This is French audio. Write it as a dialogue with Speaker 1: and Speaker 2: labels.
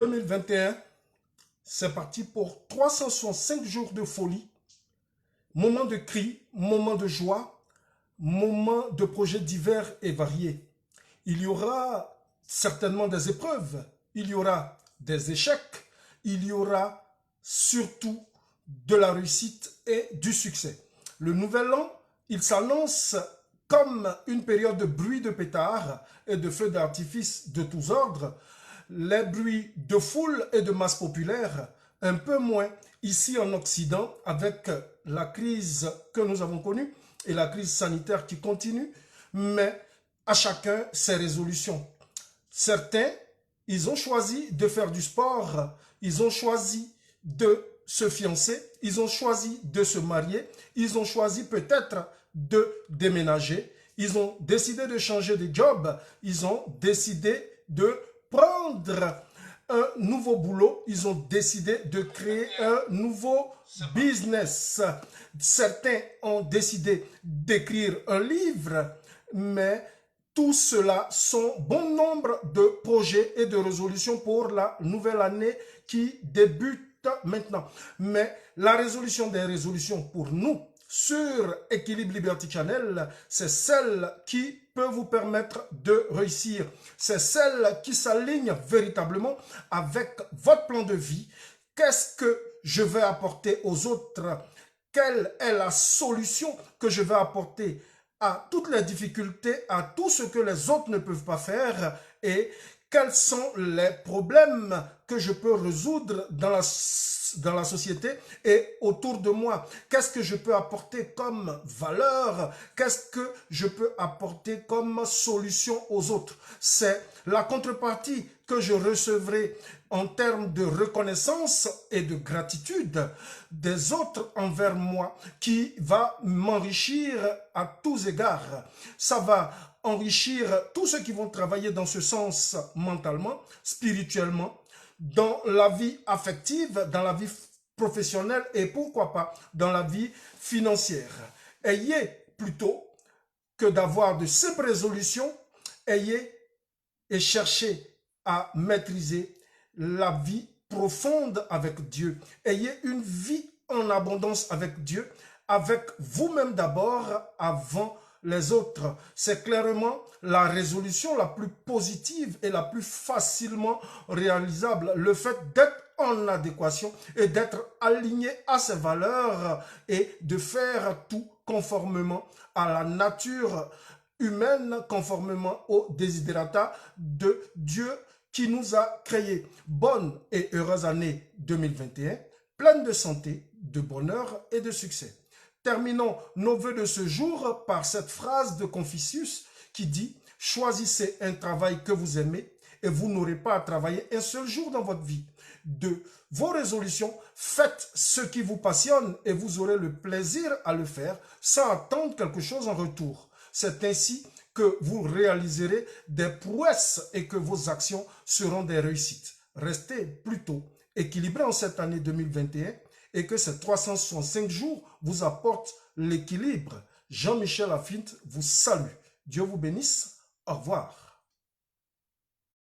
Speaker 1: 2021, c'est parti pour 365 jours de folie, moments de cris, moments de joie, moments de projets divers et variés. Il y aura certainement des épreuves, il y aura des échecs, il y aura surtout de la réussite et du succès. Le nouvel an, il s'annonce comme une période de bruit de pétards et de feux d'artifice de tous ordres, les bruits de foule et de masse populaire, un peu moins ici en Occident avec la crise que nous avons connue et la crise sanitaire qui continue, mais à chacun ses résolutions. Certains, ils ont choisi de faire du sport, ils ont choisi de se fiancer, ils ont choisi de se marier, ils ont choisi peut-être de déménager, ils ont décidé de changer de job, ils ont décidé de prendre un nouveau boulot, ils ont décidé de créer un nouveau business. Certains ont décidé d'écrire un livre, mais tout cela sont bon nombre de projets et de résolutions pour la nouvelle année qui débute maintenant. Mais la résolution des résolutions pour nous, sur Équilibre Liberty Channel, c'est celle qui peut vous permettre de réussir. C'est celle qui s'aligne véritablement avec votre plan de vie. Qu'est-ce que je vais apporter aux autres? Quelle est la solution que je vais apporter à toutes les difficultés, à tout ce que les autres ne peuvent pas faire, et quels sont les problèmes que je peux résoudre dans la société et autour de moi? Qu'est-ce que je peux apporter comme valeur? Qu'est-ce que je peux apporter comme solution aux autres? C'est la contrepartie que je recevrai en termes de reconnaissance et de gratitude des autres envers moi qui va m'enrichir à tous égards. Ça va enrichir tous ceux qui vont travailler dans ce sens mentalement, spirituellement, dans la vie affective, dans la vie professionnelle et pourquoi pas dans la vie financière. Ayez plutôt que d'avoir de simples résolutions, ayez et cherchez à maîtriser la vie profonde avec Dieu. Ayez une vie en abondance avec Dieu, avec vous-même d'abord, avant les autres. C'est clairement la résolution la plus positive et la plus facilement réalisable. Le fait d'être en adéquation et d'être aligné à ses valeurs et de faire tout conformément à la nature humaine, conformément aux desiderata de Dieu qui nous a créés. Bonne et heureuse année 2021, pleine de santé, de bonheur et de succès. Terminons nos vœux de ce jour par cette phrase de Confucius qui dit « Choisissez un travail que vous aimez et vous n'aurez pas à travailler un seul jour dans votre vie. » De vos résolutions, faites ce qui vous passionne et vous aurez le plaisir à le faire sans attendre quelque chose en retour. C'est ainsi que vous réaliserez des prouesses et que vos actions seront des réussites. Restez plutôt équilibrés en cette année 2021 et que ces 365 jours vous apportent l'équilibre. Jean-Michel Lafinte vous salue. Dieu vous bénisse. Au revoir.